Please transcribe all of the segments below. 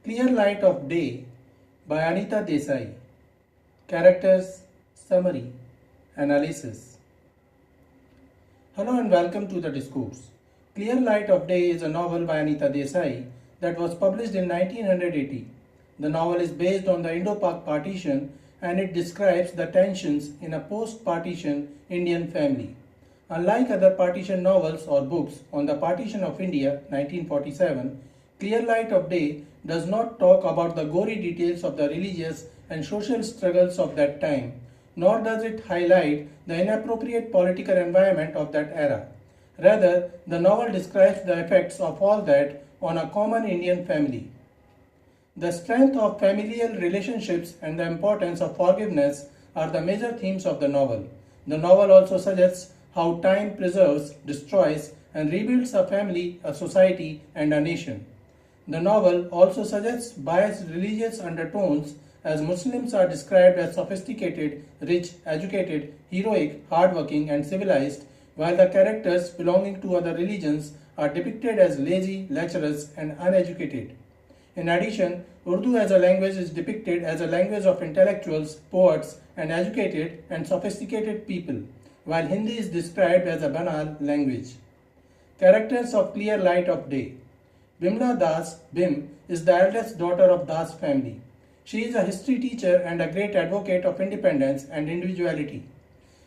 Clear Light of Day by Anita Desai. Characters, Summary, Analysis. Hello and welcome to the discourse. Clear Light of Day is a novel by Anita Desai that was published in 1980. The novel is based on the Indo-Pak partition and it describes the tensions in a post-partition Indian family. Unlike other partition novels or books on the partition of India 1947, Clear Light of Day does not talk about the gory details of the religious and social struggles of that time, nor does it highlight the inappropriate political environment of that era. Rather, the novel describes the effects of all that on a common Indian family. The strength of familial relationships and the importance of forgiveness are the major themes of the novel. The novel also suggests how time preserves, destroys, and rebuilds a family, a society, and a nation. The novel also suggests biased religious undertones as Muslims are described as sophisticated, rich, educated, heroic, hardworking, and civilized, while the characters belonging to other religions are depicted as lazy, lecherous, and uneducated. In addition, Urdu as a language is depicted as a language of intellectuals, poets, and educated and sophisticated people, while Hindi is described as a banal language. Characters of Clear Light of Day. Bimla Das, Bim, is the eldest daughter of Das family. She is a history teacher and a great advocate of independence and individuality.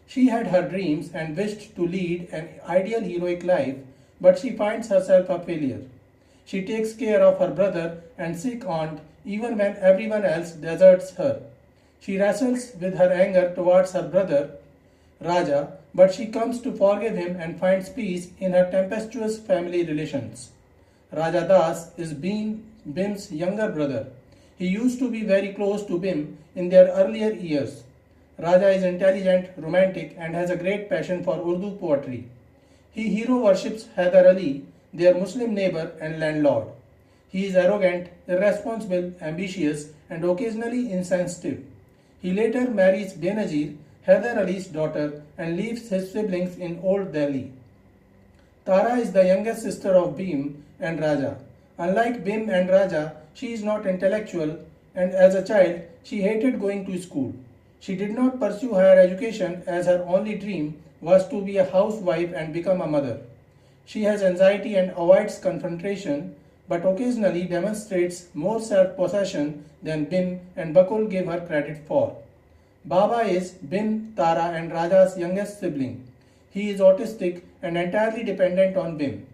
She had her dreams and wished to lead an ideal heroic life, but she finds herself a failure. She takes care of her brother and sick aunt even when everyone else deserts her. She wrestles with her anger towards her brother, Raja, but she comes to forgive him and finds peace in her tempestuous family relations. Raja Das is Bim's younger brother. He used to be very close to Bim in their earlier years. Raja is intelligent, romantic, and has a great passion for Urdu poetry. He hero worships Hyder Ali, their Muslim neighbor and landlord. He is arrogant, irresponsible, ambitious, and occasionally insensitive. He later marries Benazir, Hyder Ali's daughter, and leaves his siblings in Old Delhi. Tara is the youngest sister of Bim and Raja. Unlike Bim and Raja, she is not intellectual, and as a child, she hated going to school. She did not pursue higher education as her only dream was to be a housewife and become a mother. She has anxiety and avoids confrontation, but occasionally demonstrates more self-possession than Bim and Bakul give her credit for. Baba is Bim, Tara, and Raja's youngest sibling. He is autistic and entirely dependent on Bim.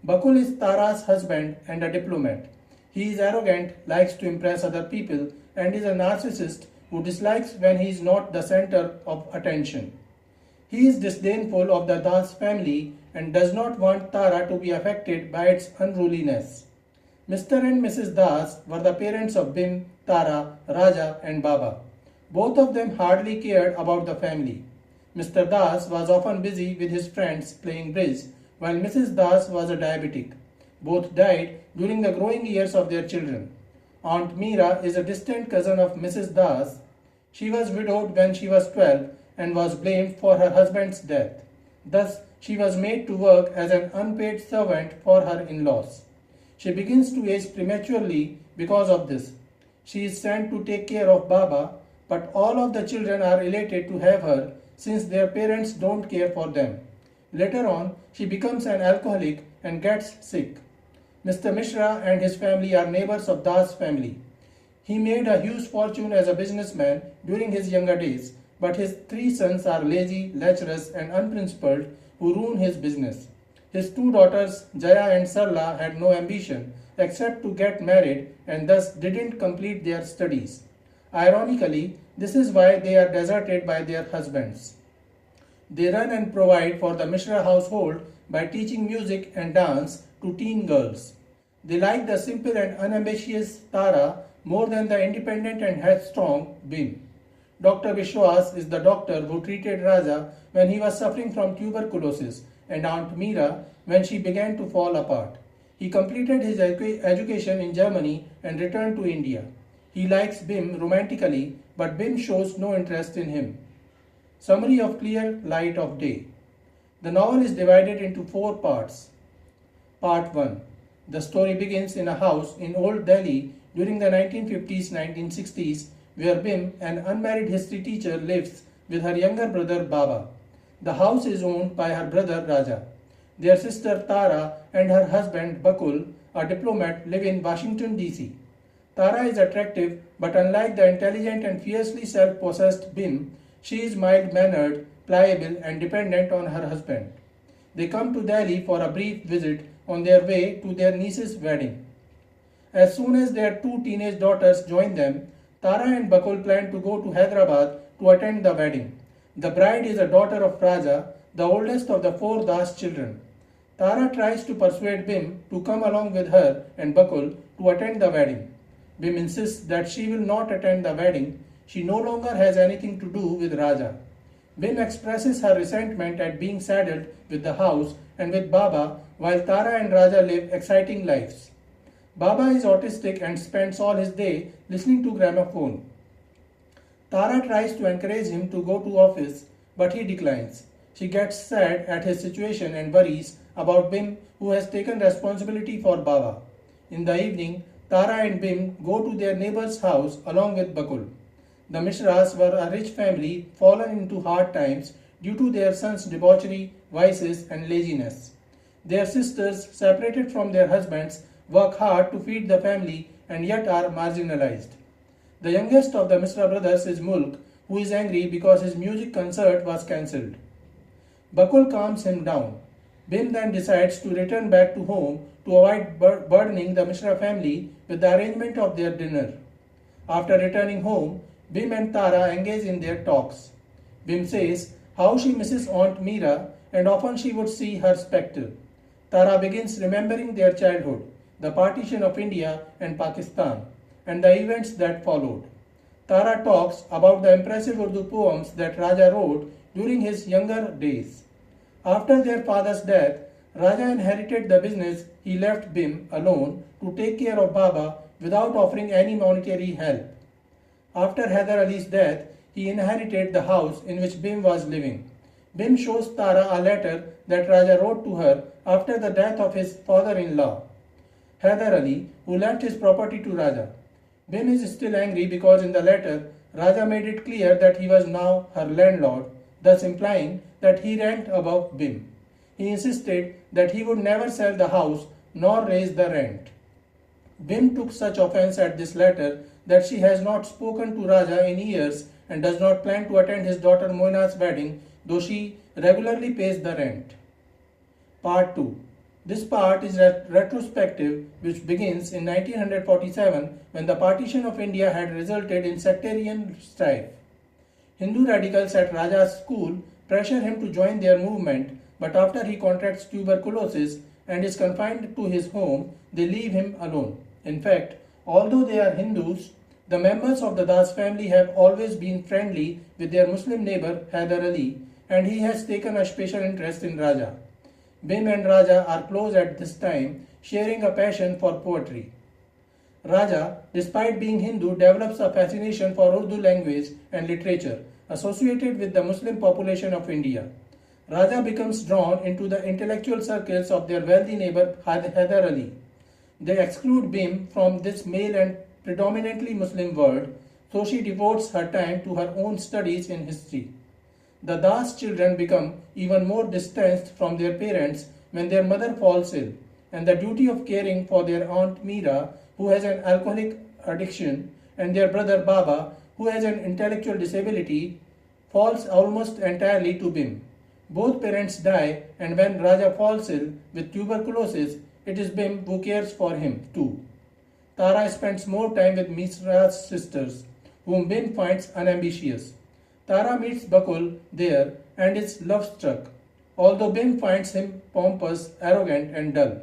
Bakul is Tara's husband and a diplomat. He is arrogant, likes to impress other people, and is a narcissist who dislikes when he is not the center of attention. He is disdainful of the Das family and does not want Tara to be affected by its unruliness. Mr. and Mrs. Das were the parents of Bim, Tara, Raja, and Baba. Both of them hardly cared about the family. Mr. Das was often busy with his friends playing bridge, while Mrs. Das was a diabetic. Both died during the growing years of their children. Aunt Meera is a distant cousin of Mrs. Das. She was widowed when she was 12 and was blamed for her husband's death. Thus, she was made to work as an unpaid servant for her in-laws. She begins to age prematurely because of this. She is sent to take care of Baba, but all of the children are elated to have her since their parents don't care for them. Later on, she becomes an alcoholic and gets sick. Mr. Mishra and his family are neighbors of Das family. He made a huge fortune as a businessman during his younger days, but his 3 sons are lazy, lecherous, and unprincipled who ruin his business. His 2 daughters, Jaya and Sarla, had no ambition except to get married and thus didn't complete their studies. Ironically, this is why they are deserted by their husbands. They run and provide for the Mishra household by teaching music and dance to teen girls. They like the simple and unambitious Tara more than the independent and headstrong Bim. Dr. Vishwas is the doctor who treated Raja when he was suffering from tuberculosis and Aunt Meera when she began to fall apart. He completed his education in Germany and returned to India. He likes Bim romantically, but Bim shows no interest in him. Summary of Clear Light of Day. The novel is divided into 4 parts. Part 1. The story begins in a house in Old Delhi during the 1950s-1960s, where Bim, an unmarried history teacher, lives with her younger brother Baba. The house is owned by her brother Raja. Their sister Tara and her husband Bakul, a diplomat, live in Washington, D.C. Tara is attractive, but unlike the intelligent and fiercely self-possessed Bim, she is mild-mannered, pliable, and dependent on her husband. They come to Delhi for a brief visit on their way to their niece's wedding. As soon as their two teenage daughters join them, Tara and Bakul plan to go to Hyderabad to attend the wedding. The bride is a daughter of Raja, the oldest of the four Das children. Tara tries to persuade Bim to come along with her and Bakul to attend the wedding. Bim insists that she will not attend the wedding. She no longer has anything to do with Raja. Bim expresses her resentment at being saddled with the house and with Baba while Tara and Raja live exciting lives. Baba is autistic and spends all his day listening to gramophone. Tara tries to encourage him to go to office, but he declines. She gets sad at his situation and worries about Bim, who has taken responsibility for Baba. In the evening, Tara and Bim go to their neighbor's house along with Bakul. The Mishras were a rich family fallen into hard times due to their son's debauchery, vices, and laziness. Their sisters, separated from their husbands, work hard to feed the family and yet are marginalized. The youngest of the Mishra brothers is Mulk, who is angry because his music concert was cancelled. Bakul calms him down. Bim then decides to return back to home to avoid burdening the Mishra family with the arrangement of their dinner. After returning home, Bim and Tara engage in their talks. Bim says how she misses Aunt Meera and often she would see her spectre. Tara begins remembering their childhood, the partition of India and Pakistan, and the events that followed. Tara talks about the impressive Urdu poems that Raja wrote during his younger days. After their father's death, Raja inherited the business. He left Bim alone to take care of Baba without offering any monetary help. After Hyder Ali's death, he inherited the house in which Bim was living. Bim shows Tara a letter that Raja wrote to her after the death of his father-in-law, Hyder Ali, who left his property to Raja. Bim is still angry because in the letter, Raja made it clear that he was now her landlord, thus implying that he ranked above Bim. He insisted that he would never sell the house nor raise the rent. Bim took such offense at this letter that she has not spoken to Raja in years and does not plan to attend his daughter Moina's wedding, though she regularly pays the rent. Part 2. This part is retrospective, which begins in 1947 when the partition of India had resulted in sectarian strife. Hindu radicals at Raja's school pressure him to join their movement, but after he contracts tuberculosis and is confined to his home, they leave him alone. In fact, although they are Hindus, the members of the Das family have always been friendly with their Muslim neighbor Hyder Ali, and he has taken a special interest in Raja. Bim and Raja are close at this time, sharing a passion for poetry. Raja, despite being Hindu, develops a fascination for Urdu language and literature associated with the Muslim population of India. Raja becomes drawn into the intellectual circles of their wealthy neighbor Hyder Ali. They exclude Bim from this male and predominantly Muslim world, so she devotes her time to her own studies in history. The Das children become even more distanced from their parents when their mother falls ill, and the duty of caring for their Aunt Meera, who has an alcoholic addiction, and their brother Baba, who has an intellectual disability, falls almost entirely to Bim. Both parents die, and when Raja falls ill with tuberculosis, it is Bim who cares for him too. Tara spends more time with Misra's sisters, whom Bim finds unambitious. Tara meets Bakul there and is love-struck, although Bim finds him pompous, arrogant and dull.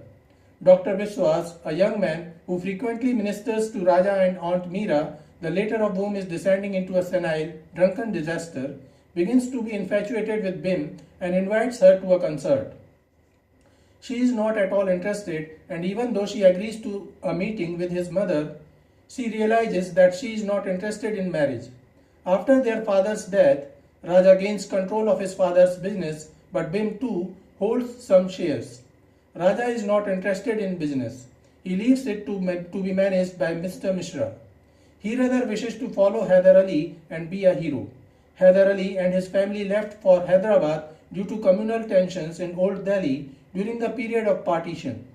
Dr. Biswas, a young man who frequently ministers to Raja and Aunt Meera, the latter of whom is descending into a senile, drunken disaster, begins to be infatuated with Bim and invites her to a concert. She is not at all interested, and even though she agrees to a meeting with his mother, she realizes that she is not interested in marriage. After their father's death, Raja gains control of his father's business, but Bim too holds some shares. Raja is not interested in business. he leaves it to be managed by Mr. Mishra. He rather wishes to follow Hyder Ali and be a hero. Hyder Ali and his family left for Hyderabad due to communal tensions in Old Delhi during the period of partition.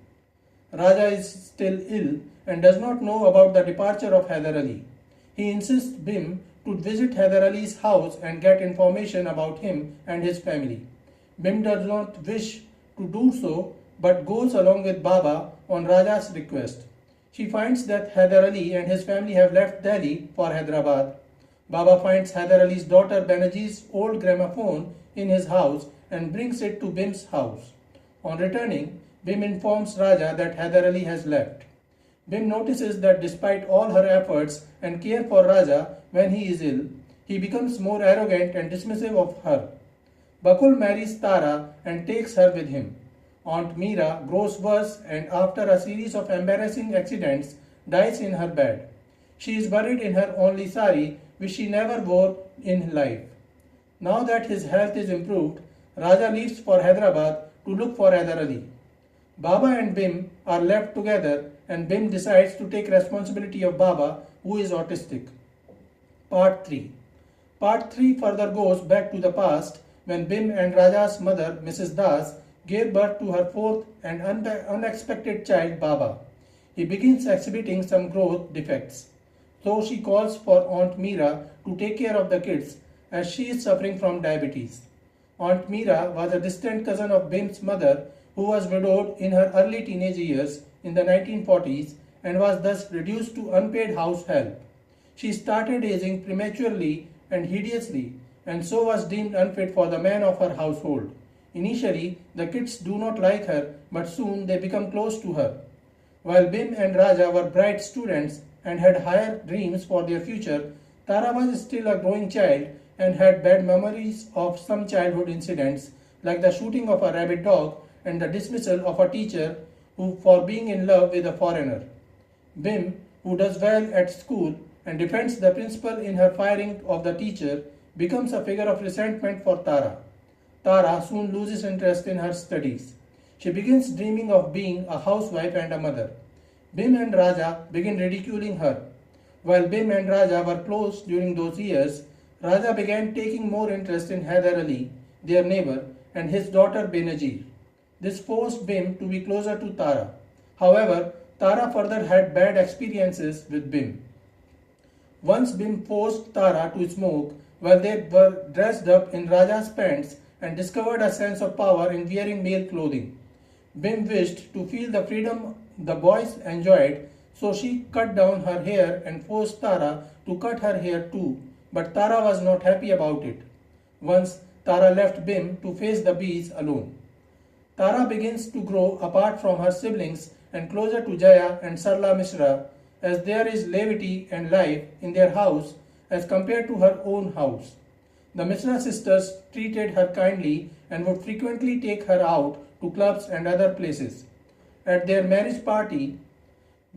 Raja is still ill and does not know about the departure of Hyder Ali. He insists Bhim to visit Hyder Ali's house and get information about him and his family. Bhim does not wish to do so but goes along with Baba on Raja's request. She finds that Hyder Ali and his family have left Delhi for Hyderabad. Baba finds Hyder Ali's daughter Banerjee's old gramophone in his house and brings it to Bhim's house. On returning, Bhim informs Raja that Hyder Ali has left. Bhim notices that despite all her efforts and care for Raja when he is ill, he becomes more arrogant and dismissive of her. Bakul marries Tara and takes her with him. Aunt Meera grows worse and after a series of embarrassing accidents dies in her bed. She is buried in her only sari which she never wore in life. Now that his health is improved, Raja leaves for Hyderabad to look for Hyder Ali. Baba and Bhim are left together and Bhim decides to take responsibility of Baba, who is autistic. Part 3. Part 3 further goes back to the past when Bhim and Raja's mother, Mrs. Das, gave birth to her fourth and unexpected child, Baba. He begins exhibiting some growth defects. So she calls for Aunt Meera to take care of the kids as she is suffering from diabetes. Aunt Meera was a distant cousin of Bhim's mother who was widowed in her early teenage years in the 1940s and was thus reduced to unpaid house help. She started aging prematurely and hideously and so was deemed unfit for the man of her household. Initially, the kids do not like her, but soon they become close to her. While Bhim and Raja were bright students and had higher dreams for their future, Tara was still a growing child and had bad memories of some childhood incidents like the shooting of a rabid dog and the dismissal of a teacher for being in love with a foreigner. Bhim, who does well at school and defends the principal in her firing of the teacher, becomes a figure of resentment for Tara. Tara soon loses interest in her studies. She begins dreaming of being a housewife and a mother. Bhim and Raja begin ridiculing her. While Bhim and Raja were close during those years, Raja began taking more interest in Hyder Ali, their neighbor, and his daughter Banerjee. This forced Bhim to be closer to Tara. However, Tara further had bad experiences with Bhim. Once Bhim forced Tara to smoke while they were dressed up in Raja's pants and discovered a sense of power in wearing male clothing. Bhim wished to feel the freedom the boys enjoyed, so she cut down her hair and forced Tara to cut her hair too, but Tara was not happy about it. Once, Tara left Bhim to face the bees alone. Tara begins to grow apart from her siblings and closer to Jaya and Sarla Mishra, as there is levity and life in their house as compared to her own house. The Mishra sisters treated her kindly and would frequently take her out to clubs and other places. At their marriage party,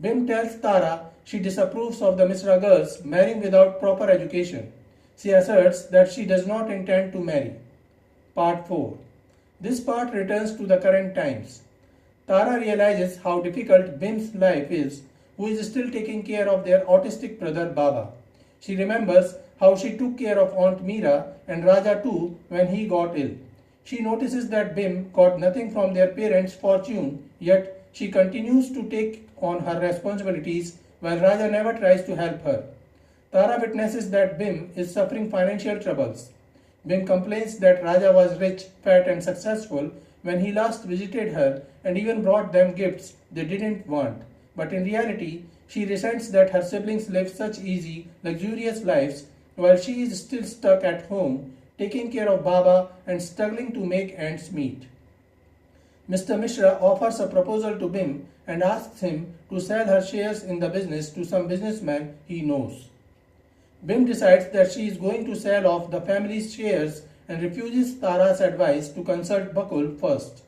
Bhim tells Tara she disapproves of the Mishra girls marrying without proper education. She asserts that she does not intend to marry. Part 4. This part returns to the current times. Tara realizes how difficult Bhim's life is, who is still taking care of their autistic brother Baba. She remembers how she took care of Aunt Meera and Raja too when he got ill. She notices that Bhim got nothing from their parents' fortune, yet she continues to take on her responsibilities while Raja never tries to help her. Tara witnesses that Bhim is suffering financial troubles. Bhim complains that Raja was rich, fat and successful when he last visited her and even brought them gifts they didn't want. But in reality, she resents that her siblings live such easy, luxurious lives while she is still stuck at home, taking care of Baba and struggling to make ends meet. Mr. Mishra offers a proposal to Bhim and asks him to sell her shares in the business to some businessman he knows. Bhim decides that she is going to sell off the family's shares and refuses Tara's advice to consult Bakul first.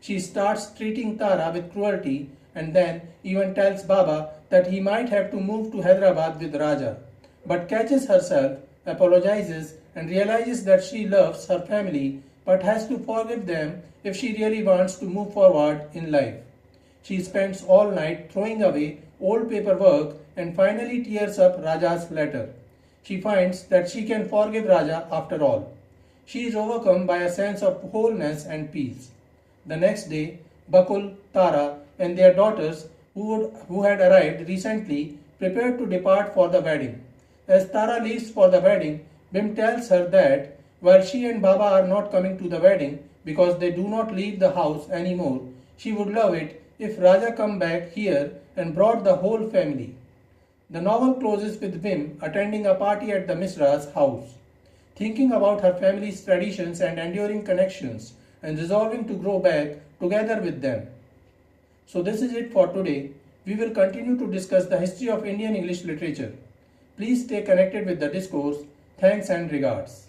She starts treating Tara with cruelty and then even tells Baba that he might have to move to Hyderabad with Raja, but catches herself, apologizes and realizes that she loves her family but has to forgive them if she really wants to move forward in life. She spends all night throwing away old paperwork and finally tears up Raja's letter. She finds that she can forgive Raja after all. She is overcome by a sense of wholeness and peace. The next day, Bakul, Tara, and their daughters, who had arrived recently, prepared to depart for the wedding. As Tara leaves for the wedding, Bim tells her that while she and Baba are not coming to the wedding because they do not leave the house anymore, she would love it if Raja come back here and brought the whole family. The novel closes with Bim attending a party at the Misra's house, thinking about her family's traditions and enduring connections and resolving to grow back together with them. So this is it for today. We will continue to discuss the history of Indian English literature. Please stay connected with the discourse. Thanks and regards.